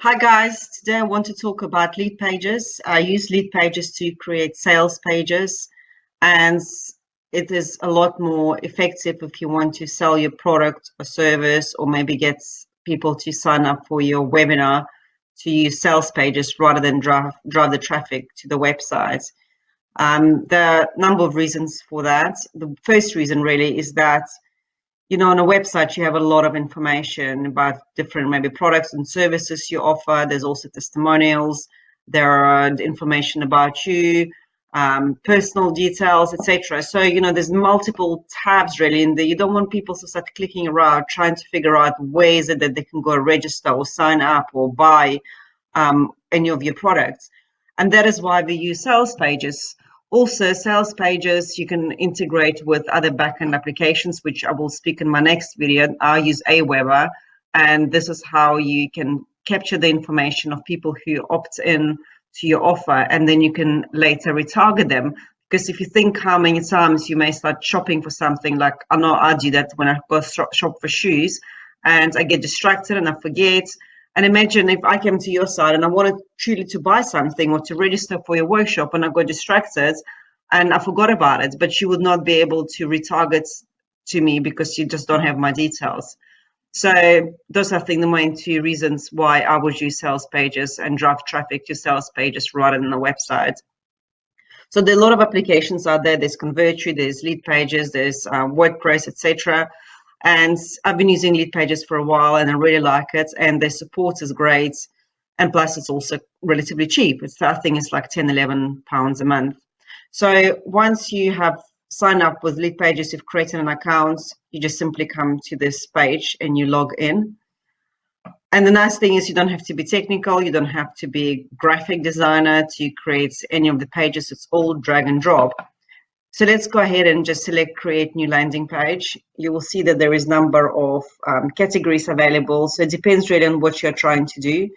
Hi guys, today I want to talk about LeadPages. I use LeadPages to create sales pages, and it is a lot more effective if you want to sell your product or service, or maybe get people to sign up for your webinar, to use sales pages rather than drive the traffic to the website. There are a number of reasons for that. The first reason really is that on a website, you have a lot of information about different maybe products and services you offer. There's also testimonials. There are information about you, personal details, etc. So, there's multiple tabs really in there. You don't want people to start clicking around, trying to figure out where is it that they can go register or sign up or buy any of your products. And that is why we use sales pages. Also, sales pages you can integrate with other backend applications, which I will speak in my next video. I use Aweber, and this is how you can capture the information of people who opt in to your offer, and then you can later retarget them. Because if you think how many times you may start shopping for something, like I know I do that when I go shop for shoes, and I get distracted and I forget. And imagine if I came to your site and I wanted truly to buy something or to register for your workshop, and I got distracted and I forgot about it, but you would not be able to retarget to me because you just don't have my details. So those are, I think, the main two reasons why I would use sales pages and drive traffic to sales pages rather than a website. So there are a lot of applications out there. There's Convertri, there's LeadPages, there's WordPress, etc. And I've been using LeadPages for a while, and I really like it. And their support is great, and plus it's also relatively cheap. I think it's like 10, 11 pounds a month. So once you have signed up with LeadPages, you've created an account, you just simply come to this page and you log in. And the nice thing is you don't have to be technical, you don't have to be a graphic designer to create any of the pages. It's all drag and drop. So let's go ahead and just select create new landing page. You will see that there is a number of categories available. So it depends really on what you're trying to do.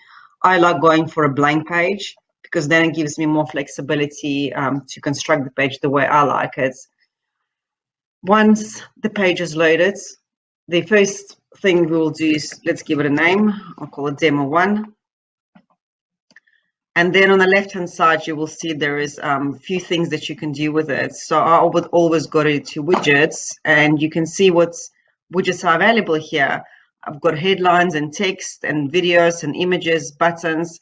I like going for a blank page because then it gives me more flexibility to construct the page the way I like it. Once the page is loaded, the first thing we will do is let's give it a name. I'll call it demo 1. And then on the left-hand side, you will see there is a few things that you can do with it. So I would always go to widgets, and you can see what widgets are available here. I've got headlines and text and videos and images, buttons.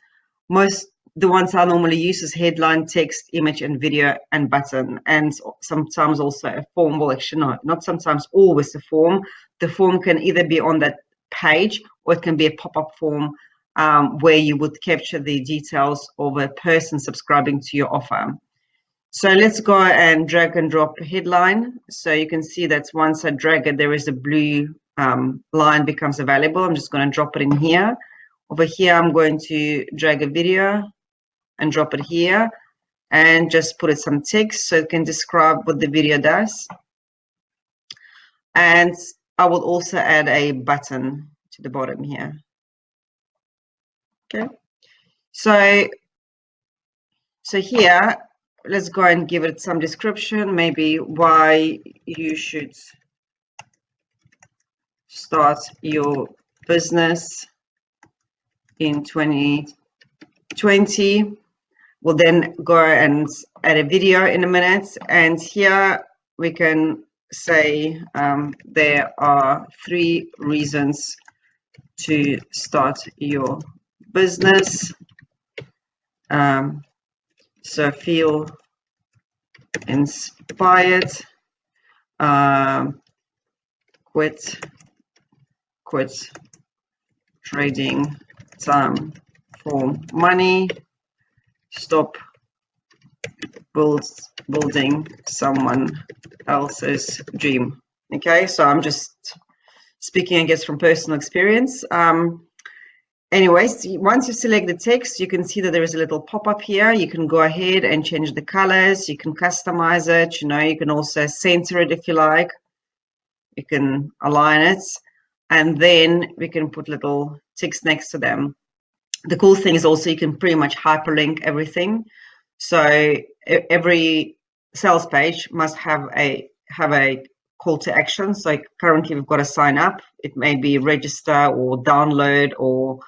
The ones I normally use is headline, text, image, and video, and button. And sometimes also a form. Well, actually, not sometimes, always a form. The form can either be on that page or it can be a pop-up form where you would capture the details of a person subscribing to your offer. So let's go and drag and drop a headline. So you can see that once I drag it, there is a blue line becomes available. I'm just going to drop it in here. Over here, I'm going to drag a video and drop it here and just put it some text so it can describe what the video does. And I will also add a button to the bottom here. Okay, so here, let's go and give it some description, maybe why you should start your business in 2020. We'll then go and add a video in a minute, and here we can say there are 3 reasons to start your business. So feel inspired, quit trading time for money, stop building someone else's dream. Okay, so I'm just speaking, I guess, from personal experience. Anyways, once you select the text, you can see that there is a little pop-up here. You can go ahead and change the colors. You can customize it. You can also center it if you like. You can align it. And then we can put little ticks next to them. The cool thing is also you can pretty much hyperlink everything. So every sales page must have a call to action. So currently we've got to sign up. It may be register or download or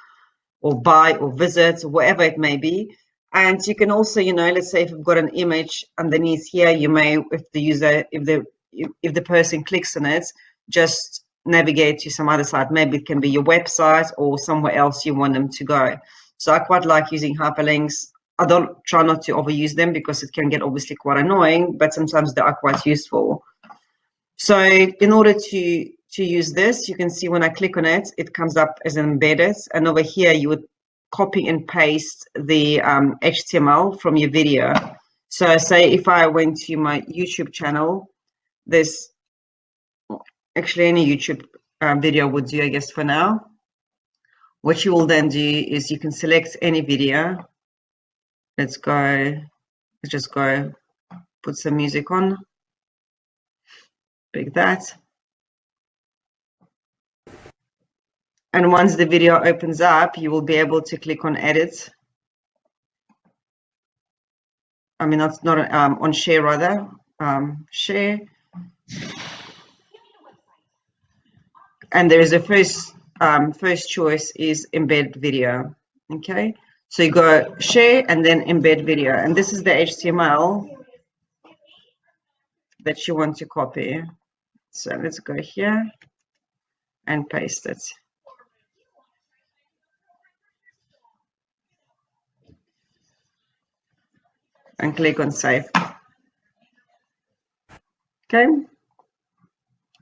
or buy or visit, or whatever it may be. And you can also, let's say if you've got an image underneath here, you may, if the person clicks on it, just navigate to some other site. Maybe it can be your website or somewhere else you want them to go. So I quite like using hyperlinks. I don't try not to overuse them because it can get obviously quite annoying, but sometimes they are quite useful. So in order to use this, you can see when I click on it, it comes up as embedded. And over here, you would copy and paste the HTML from your video. So say if I went to my YouTube channel, there's actually any YouTube video would do, I guess, for now. What you will then do is you can select any video. Let's just go put some music on, pick that. And once the video opens up, you will be able to click on edit. I mean, that's not on share rather, share. And there is a first choice is embed video. Okay, so you go share and then embed video, and this is the HTML that you want to copy. So let's go here and paste it. And click on save. Okay,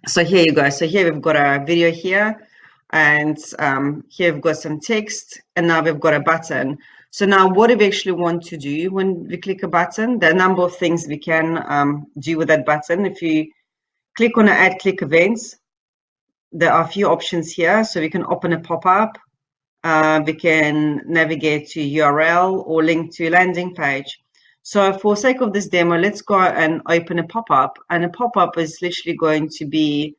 so here you go. So here we've got a video here, and here we've got some text, and now we've got a button. So now what do we actually want to do when we click a button? There are a number of things we can do with that button. If you click on add click events, there are a few options here. So we can open a pop-up, we can navigate to URL or link to a landing page. So for sake of this demo, let's go and open a pop-up. And a pop-up is literally going to be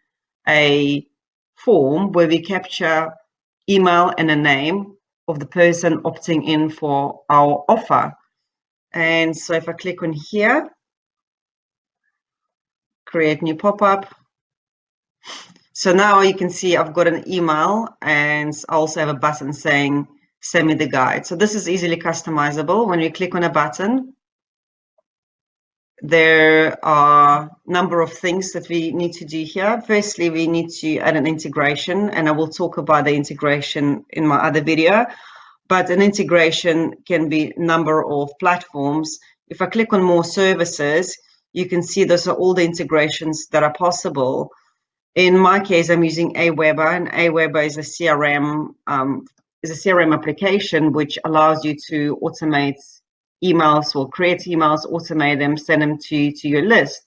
a form where we capture email and a name of the person opting in for our offer. And so if I click on here, create new pop-up. So now you can see I've got an email and I also have a button saying send me the guide. So this is easily customizable. When you click on a button, there are a number of things that we need to do here. Firstly, we need to add an integration, and I will talk about the integration in my other video. But an integration can be a number of platforms. If I click on more services, you can see those are all the integrations that are possible. In my case, I'm using Aweber, and Aweber is a CRM application which allows you to automate emails or create emails, automate them, send them to your list.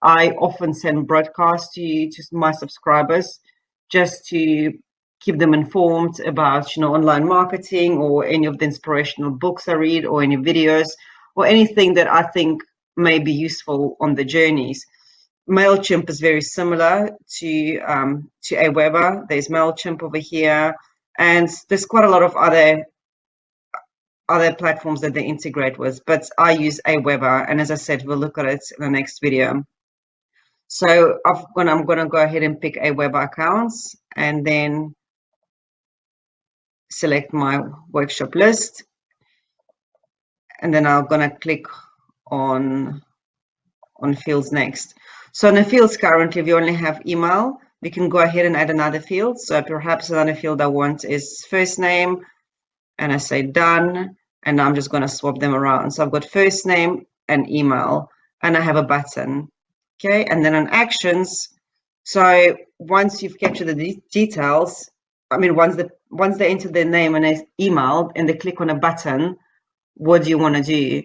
I often send broadcasts to my subscribers just to keep them informed about online marketing or any of the inspirational books I read or any videos or anything that I think may be useful on the journeys. MailChimp is very similar to Aweber. There's MailChimp over here, and there's quite a lot of other platforms that they integrate with, but I use Aweber, and as I said, we'll look at it in the next video. So I'm going to go ahead and pick Aweber accounts and then select my workshop list, and then I'm going to click on fields next. So in the fields currently we only have email. We can go ahead and add another field. So perhaps another field I want is first name, and I say done, and I'm just going to swap them around. So I've got first name and email, and I have a button. Okay, and then on actions, so once you've captured the details, I mean, once they enter their name and their email and they click on a button, what do you want to do?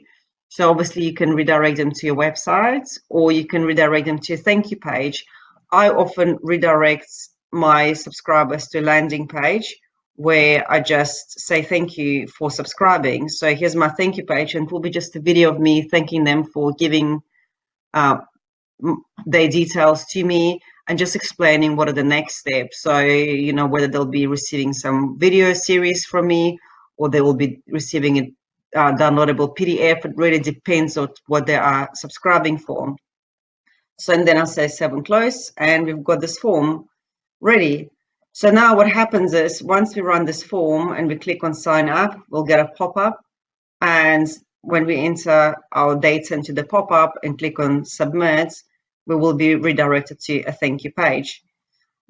So obviously you can redirect them to your website, or you can redirect them to a thank you page. I often redirect my subscribers to a landing page where I just say thank you for subscribing. So here's my thank you page, and it will be just a video of me thanking them for giving their details to me and just explaining what are the next steps. So, whether they'll be receiving some video series from me or they will be receiving a downloadable PDF. It really depends on what they are subscribing for. So, and then I'll say save and close, and we've got this form ready. So now what happens is once we run this form and we click on sign up, we'll get a pop-up. And when we enter our data into the pop-up and click on submit, we will be redirected to a thank you page.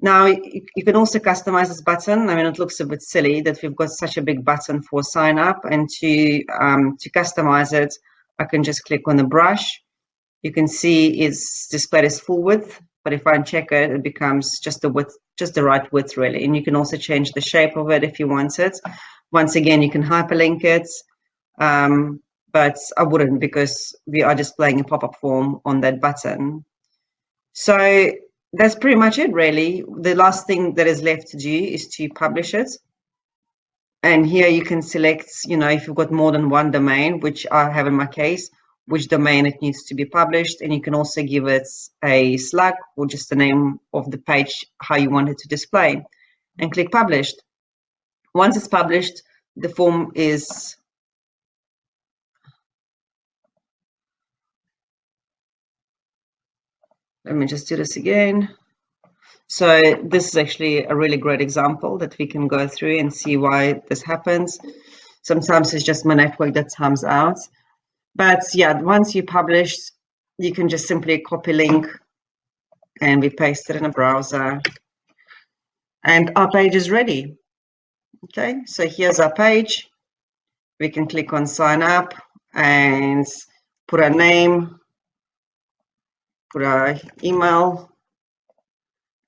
Now, you can also customize this button. I mean, it looks a bit silly that we've got such a big button for sign up, and to customize it, I can just click on the brush. You can see it's displayed as full width, but if I uncheck it, it becomes just the width, just the right width really. And you can also change the shape of it if you want it. Once again, you can hyperlink it, but I wouldn't because we are displaying a pop-up form on that button. So that's pretty much it really. The last thing that is left to do is to publish it. And here you can select, if you've got more than one domain, which I have in my case, which domain it needs to be published. And you can also give it a slug or just the name of the page, how you want it to display, and click published. Once it's published, the form is, let me just do this again. So this is actually a really great example that we can go through and see why this happens. Sometimes it's just my network that times out. But yeah, once you publish, you can just simply copy link and we paste it in a browser. And our page is ready. Okay, so here's our page. We can click on sign up and put our name, put our email,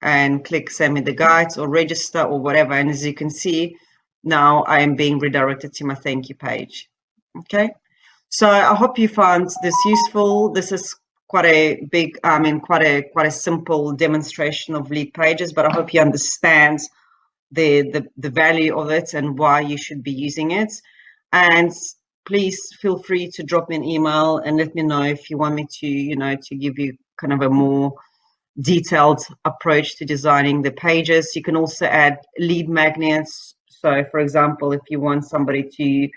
and click send me the guides or register or whatever. And as you can see, now I am being redirected to my thank you page. Okay, so I hope you found this useful. This is quite a big, quite a simple demonstration of LeadPages, but I hope you understand the value of it and why you should be using it. And please feel free to drop me an email and let me know if you want me to, to give you kind of a more detailed approach to designing the pages. You can also add lead magnets. So for example, if you want somebody to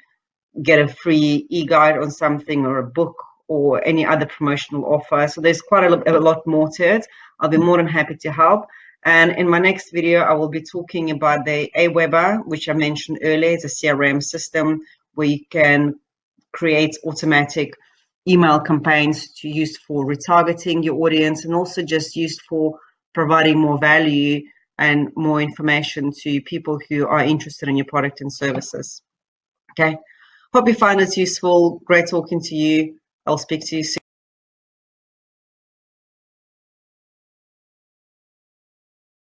get a free e-guide on something or a book or any other promotional offer. So there's quite a lot more to it. I'll be more than happy to help. And in my next video, I will be talking about the Aweber, which I mentioned earlier. It's a CRM system where you can create automatic email campaigns to use for retargeting your audience and also just used for providing more value and more information to people who are interested in your product and services. Okay. Hope you find this useful. Great talking to you. I'll speak to you soon.